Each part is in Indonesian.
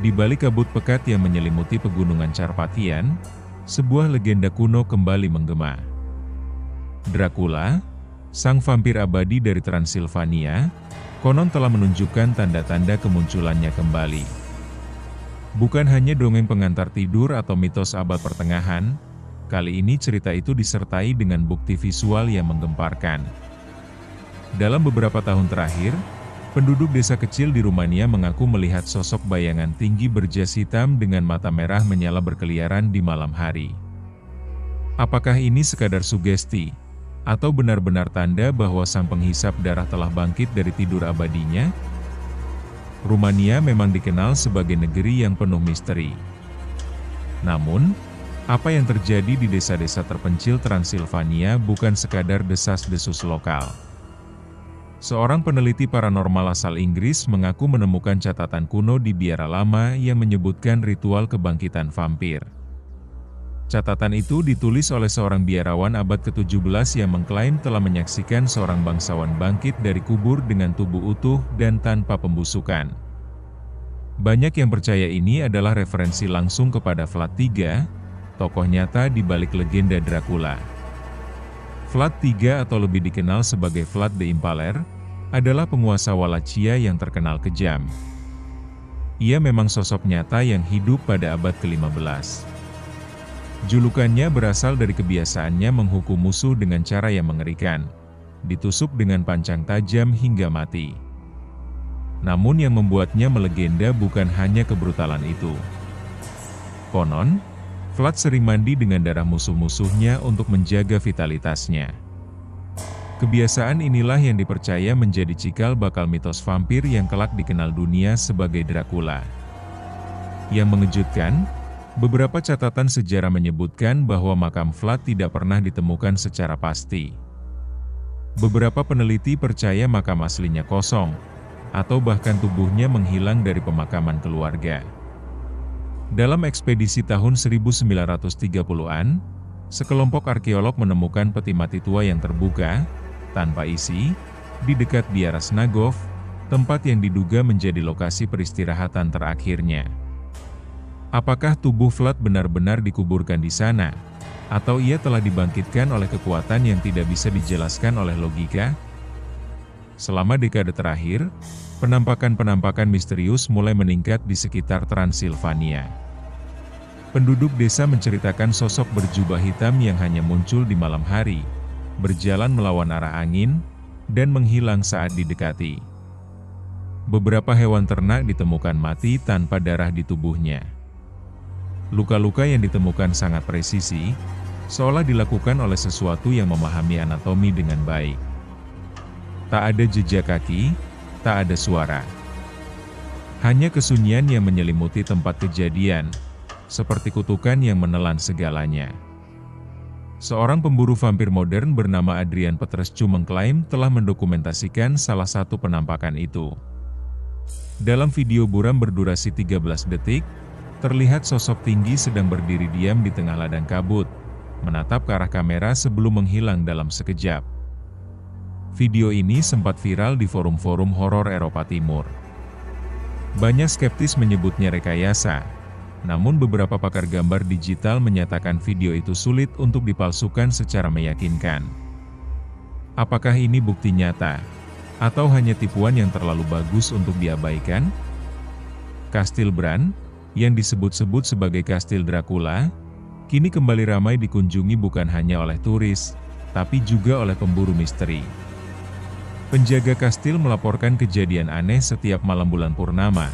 Di balik kabut pekat yang menyelimuti pegunungan Carpathian, sebuah legenda kuno kembali menggema. Dracula, sang vampir abadi dari Transilvania, konon telah menunjukkan tanda-tanda kemunculannya kembali. Bukan hanya dongeng pengantar tidur atau mitos abad pertengahan, kali ini cerita itu disertai dengan bukti visual yang menggemparkan. Dalam beberapa tahun terakhir, penduduk desa kecil di Rumania mengaku melihat sosok bayangan tinggi berjas hitam dengan mata merah menyala berkeliaran di malam hari. Apakah ini sekadar sugesti, atau benar-benar tanda bahwa sang penghisap darah telah bangkit dari tidur abadinya? Rumania memang dikenal sebagai negeri yang penuh misteri. Namun, apa yang terjadi di desa-desa terpencil Transilvania bukan sekadar desas-desus lokal. Seorang peneliti paranormal asal Inggris mengaku menemukan catatan kuno di biara lama yang menyebutkan ritual kebangkitan vampir. Catatan itu ditulis oleh seorang biarawan abad ke-17 yang mengklaim telah menyaksikan seorang bangsawan bangkit dari kubur dengan tubuh utuh dan tanpa pembusukan. Banyak yang percaya ini adalah referensi langsung kepada Vlad III, tokoh nyata di balik legenda Dracula. Vlad III atau lebih dikenal sebagai Vlad the Impaler, adalah penguasa Wallachia yang terkenal kejam. Ia memang sosok nyata yang hidup pada abad ke-15. Julukannya berasal dari kebiasaannya menghukum musuh dengan cara yang mengerikan, ditusuk dengan pancang tajam hingga mati. Namun yang membuatnya melegenda bukan hanya kebrutalan itu. Konon, Vlad sering mandi dengan darah musuh-musuhnya untuk menjaga vitalitasnya. Kebiasaan inilah yang dipercaya menjadi cikal bakal mitos vampir yang kelak dikenal dunia sebagai Dracula. Yang mengejutkan, beberapa catatan sejarah menyebutkan bahwa makam Vlad tidak pernah ditemukan secara pasti. Beberapa peneliti percaya makam aslinya kosong, atau bahkan tubuhnya menghilang dari pemakaman keluarga. Dalam ekspedisi tahun 1930-an, sekelompok arkeolog menemukan peti mati tua yang terbuka, tanpa isi, di dekat biara Snagov, tempat yang diduga menjadi lokasi peristirahatan terakhirnya. Apakah tubuh Vlad benar-benar dikuburkan di sana, atau ia telah dibangkitkan oleh kekuatan yang tidak bisa dijelaskan oleh logika? Selama dekade terakhir, penampakan-penampakan misterius mulai meningkat di sekitar Transilvania. Penduduk desa menceritakan sosok berjubah hitam yang hanya muncul di malam hari, berjalan melawan arah angin, dan menghilang saat didekati. Beberapa hewan ternak ditemukan mati tanpa darah di tubuhnya. Luka-luka yang ditemukan sangat presisi, seolah dilakukan oleh sesuatu yang memahami anatomi dengan baik. Tak ada jejak kaki, tak ada suara. Hanya kesunyian yang menyelimuti tempat kejadian, seperti kutukan yang menelan segalanya. Seorang pemburu vampir modern bernama Adrian Petrescu mengklaim telah mendokumentasikan salah satu penampakan itu. Dalam video buram berdurasi 13 detik, terlihat sosok tinggi sedang berdiri diam di tengah ladang kabut, menatap ke arah kamera sebelum menghilang dalam sekejap. Video ini sempat viral di forum-forum horor Eropa Timur. Banyak skeptis menyebutnya rekayasa, namun beberapa pakar gambar digital menyatakan video itu sulit untuk dipalsukan secara meyakinkan. Apakah ini bukti nyata, atau hanya tipuan yang terlalu bagus untuk diabaikan? Kastil Bran, yang disebut-sebut sebagai Kastil Dracula, kini kembali ramai dikunjungi bukan hanya oleh turis, tapi juga oleh pemburu misteri. Penjaga kastil melaporkan kejadian aneh setiap malam bulan purnama,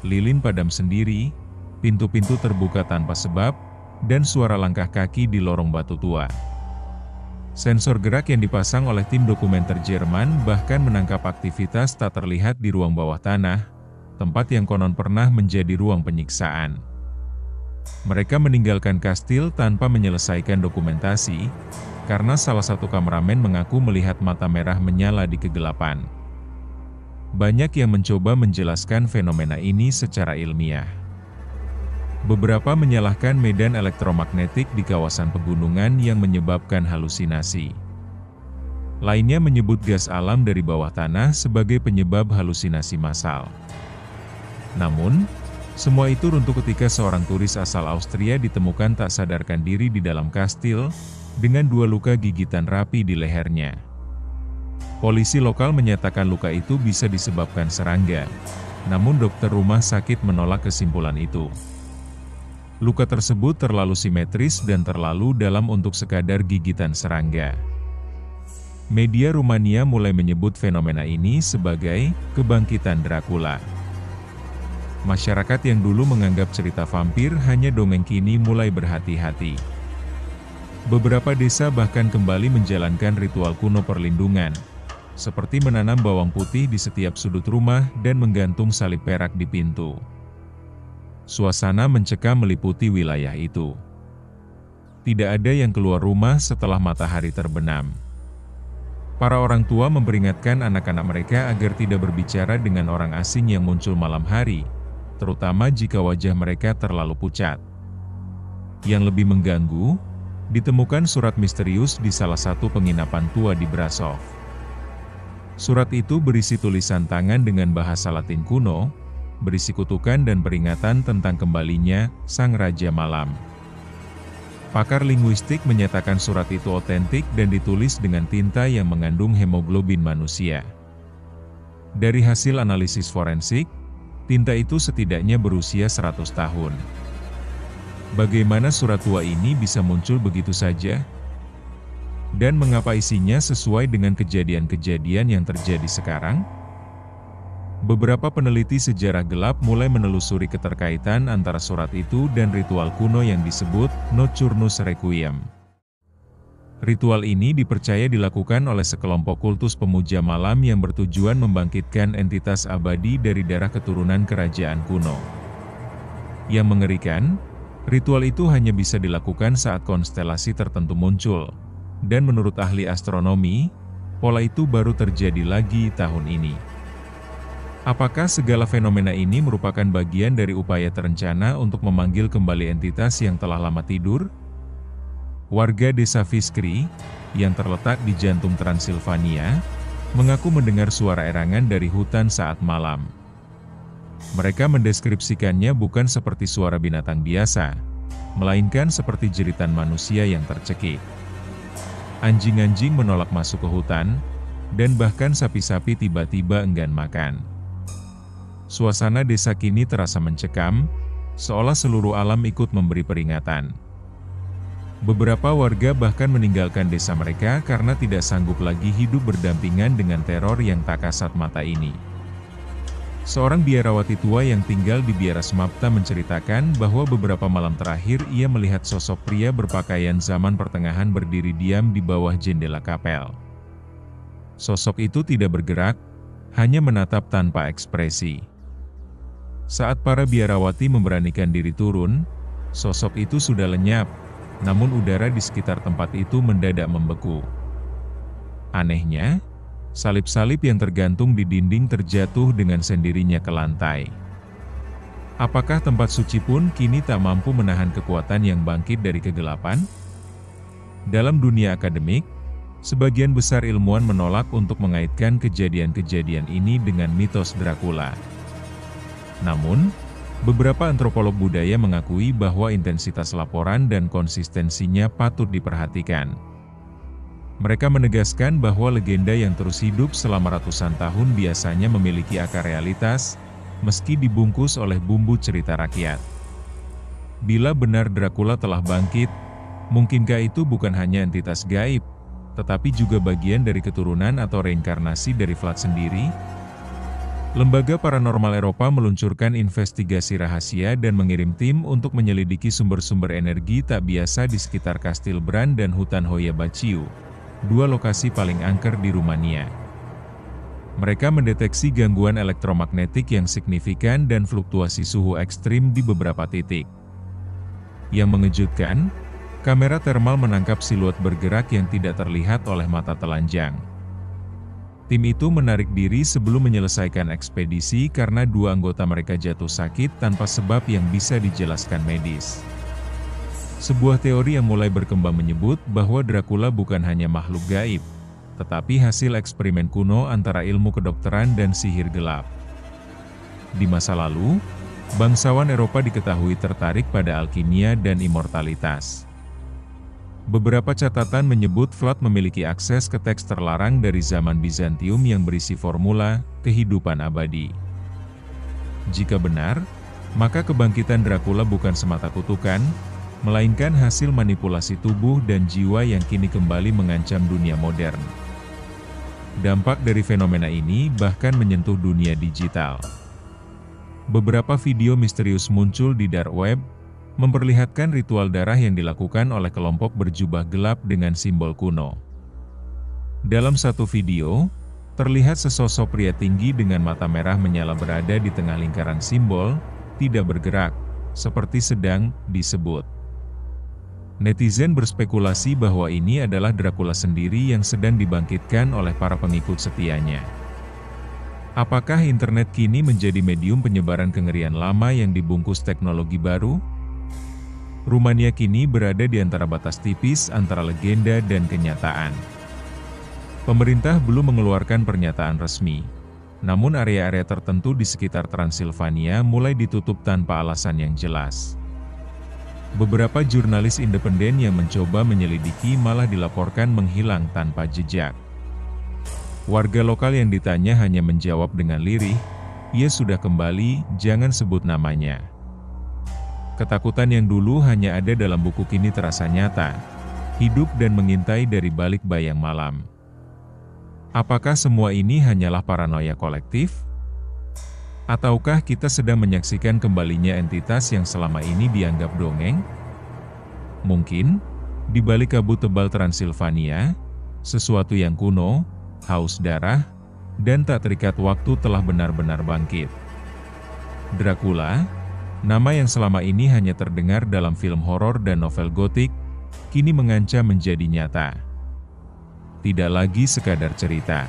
lilin padam sendiri, pintu-pintu terbuka tanpa sebab, dan suara langkah kaki di lorong batu tua. Sensor gerak yang dipasang oleh tim dokumenter Jerman bahkan menangkap aktivitas tak terlihat di ruang bawah tanah, tempat yang konon pernah menjadi ruang penyiksaan. Mereka meninggalkan kastil tanpa menyelesaikan dokumentasi, karena salah satu kameramen mengaku melihat mata merah menyala di kegelapan. Banyak yang mencoba menjelaskan fenomena ini secara ilmiah. Beberapa menyalahkan medan elektromagnetik di kawasan pegunungan yang menyebabkan halusinasi. Lainnya menyebut gas alam dari bawah tanah sebagai penyebab halusinasi massal. Namun, Semua itu runtuh ketika seorang turis asal Austria ditemukan tak sadarkan diri di dalam kastil, dengan 2 luka gigitan rapi di lehernya. Polisi lokal menyatakan luka itu bisa disebabkan serangga, namun dokter rumah sakit menolak kesimpulan itu. Luka tersebut terlalu simetris dan terlalu dalam untuk sekadar gigitan serangga. Media Rumania mulai menyebut fenomena ini sebagai kebangkitan Dracula. Masyarakat yang dulu menganggap cerita vampir hanya dongeng kini mulai berhati-hati. Beberapa desa bahkan kembali menjalankan ritual kuno perlindungan, seperti menanam bawang putih di setiap sudut rumah dan menggantung salib perak di pintu. Suasana mencekam meliputi wilayah itu. Tidak ada yang keluar rumah setelah matahari terbenam. Para orang tua memperingatkan anak-anak mereka agar tidak berbicara dengan orang asing yang muncul malam hari, terutama jika wajah mereka terlalu pucat. Yang lebih mengganggu, ditemukan surat misterius di salah satu penginapan tua di Brasov. Surat itu berisi tulisan tangan dengan bahasa Latin kuno, berisi kutukan dan peringatan tentang kembalinya Sang Raja Malam. Pakar linguistik menyatakan surat itu otentik dan ditulis dengan tinta yang mengandung hemoglobin manusia. Dari hasil analisis forensik, tinta itu setidaknya berusia 100 tahun. Bagaimana surat tua ini bisa muncul begitu saja? Dan mengapa isinya sesuai dengan kejadian-kejadian yang terjadi sekarang? Beberapa peneliti sejarah gelap mulai menelusuri keterkaitan antara surat itu dan ritual kuno yang disebut Nocturnus Requiem. Ritual ini dipercaya dilakukan oleh sekelompok kultus pemuja malam yang bertujuan membangkitkan entitas abadi dari darah keturunan kerajaan kuno. Yang mengerikan, ritual itu hanya bisa dilakukan saat konstelasi tertentu muncul. Dan menurut ahli astronomi, pola itu baru terjadi lagi tahun ini. Apakah segala fenomena ini merupakan bagian dari upaya terencana untuk memanggil kembali entitas yang telah lama tidur? Warga desa Viskri, yang terletak di jantung Transilvania, mengaku mendengar suara erangan dari hutan saat malam. Mereka mendeskripsikannya bukan seperti suara binatang biasa, melainkan seperti jeritan manusia yang tercekik. Anjing-anjing menolak masuk ke hutan, dan bahkan sapi-sapi tiba-tiba enggan makan. Suasana desa kini terasa mencekam, seolah seluruh alam ikut memberi peringatan. Beberapa warga bahkan meninggalkan desa mereka karena tidak sanggup lagi hidup berdampingan dengan teror yang tak kasat mata ini. Seorang biarawati tua yang tinggal di Biara Smapta menceritakan bahwa beberapa malam terakhir ia melihat sosok pria berpakaian zaman pertengahan berdiri diam di bawah jendela kapel. Sosok itu tidak bergerak, hanya menatap tanpa ekspresi. Saat para biarawati memberanikan diri turun, sosok itu sudah lenyap, namun udara di sekitar tempat itu mendadak membeku. Anehnya, salib-salib yang tergantung di dinding terjatuh dengan sendirinya ke lantai. Apakah tempat suci pun kini tak mampu menahan kekuatan yang bangkit dari kegelapan? Dalam dunia akademik, sebagian besar ilmuwan menolak untuk mengaitkan kejadian-kejadian ini dengan mitos Dracula. Namun, beberapa antropolog budaya mengakui bahwa intensitas laporan dan konsistensinya patut diperhatikan. Mereka menegaskan bahwa legenda yang terus hidup selama ratusan tahun biasanya memiliki akar realitas, meski dibungkus oleh bumbu cerita rakyat. Bila benar Dracula telah bangkit, mungkinkah itu bukan hanya entitas gaib, tetapi juga bagian dari keturunan atau reinkarnasi dari Vlad sendiri? Lembaga Paranormal Eropa meluncurkan investigasi rahasia dan mengirim tim untuk menyelidiki sumber-sumber energi tak biasa di sekitar Kastil Bran dan hutan Hoia Baciu, dua lokasi paling angker di Rumania. Mereka mendeteksi gangguan elektromagnetik yang signifikan dan fluktuasi suhu ekstrim di beberapa titik. Yang mengejutkan, kamera termal menangkap siluet bergerak yang tidak terlihat oleh mata telanjang. Tim itu menarik diri sebelum menyelesaikan ekspedisi karena dua anggota mereka jatuh sakit tanpa sebab yang bisa dijelaskan medis. Sebuah teori yang mulai berkembang menyebut bahwa Dracula bukan hanya makhluk gaib, tetapi hasil eksperimen kuno antara ilmu kedokteran dan sihir gelap. Di masa lalu, Bangsawan Eropa diketahui tertarik pada alkimia dan immortalitas. Beberapa catatan menyebut Vlad memiliki akses ke teks terlarang dari zaman Bizantium yang berisi formula kehidupan abadi. Jika benar, maka kebangkitan Dracula bukan semata kutukan, melainkan hasil manipulasi tubuh dan jiwa yang kini kembali mengancam dunia modern. Dampak dari fenomena ini bahkan menyentuh dunia digital. Beberapa video misterius muncul di dark web, memperlihatkan ritual darah yang dilakukan oleh kelompok berjubah gelap dengan simbol kuno. Dalam satu video, terlihat sesosok pria tinggi dengan mata merah menyala berada di tengah lingkaran simbol, tidak bergerak, seperti sedang disebut. Netizen berspekulasi bahwa ini adalah Dracula sendiri yang sedang dibangkitkan oleh para pengikut setianya. Apakah internet kini menjadi medium penyebaran kengerian lama yang dibungkus teknologi baru? Rumania kini berada di antara batas tipis antara legenda dan kenyataan. Pemerintah belum mengeluarkan pernyataan resmi, namun area-area tertentu di sekitar Transilvania mulai ditutup tanpa alasan yang jelas. Beberapa jurnalis independen yang mencoba menyelidiki malah dilaporkan menghilang tanpa jejak. Warga lokal yang ditanya hanya menjawab dengan lirih, "Ia sudah kembali, jangan sebut namanya." Ketakutan yang dulu hanya ada dalam buku kini terasa nyata, hidup dan mengintai dari balik bayang malam. Apakah semua ini hanyalah paranoia kolektif? Ataukah kita sedang menyaksikan kembalinya entitas yang selama ini dianggap dongeng? Mungkin, di balik kabut tebal Transilvania, sesuatu yang kuno, haus darah, dan tak terikat waktu telah benar-benar bangkit. Dracula, nama yang selama ini hanya terdengar dalam film horor dan novel gotik, kini mengancam menjadi nyata. Tidak lagi sekadar cerita.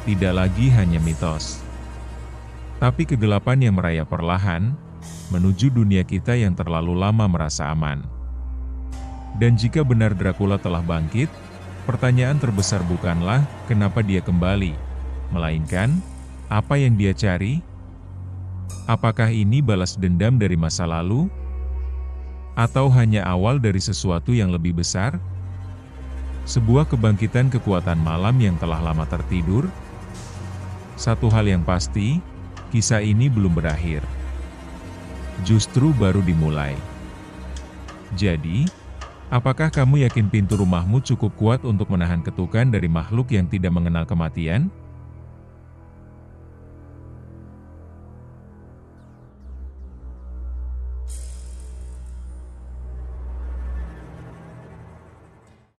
Tidak lagi hanya mitos. Tapi kegelapan yang merayap perlahan, menuju dunia kita yang terlalu lama merasa aman. Dan jika benar Dracula telah bangkit, pertanyaan terbesar bukanlah kenapa dia kembali, melainkan apa yang dia cari? Apakah ini balas dendam dari masa lalu? Atau hanya awal dari sesuatu yang lebih besar? Sebuah kebangkitan kekuatan malam yang telah lama tertidur? Satu hal yang pasti, kisah ini belum berakhir. Justru baru dimulai. Jadi, apakah kamu yakin pintu rumahmu cukup kuat untuk menahan ketukan dari makhluk yang tidak mengenal kematian?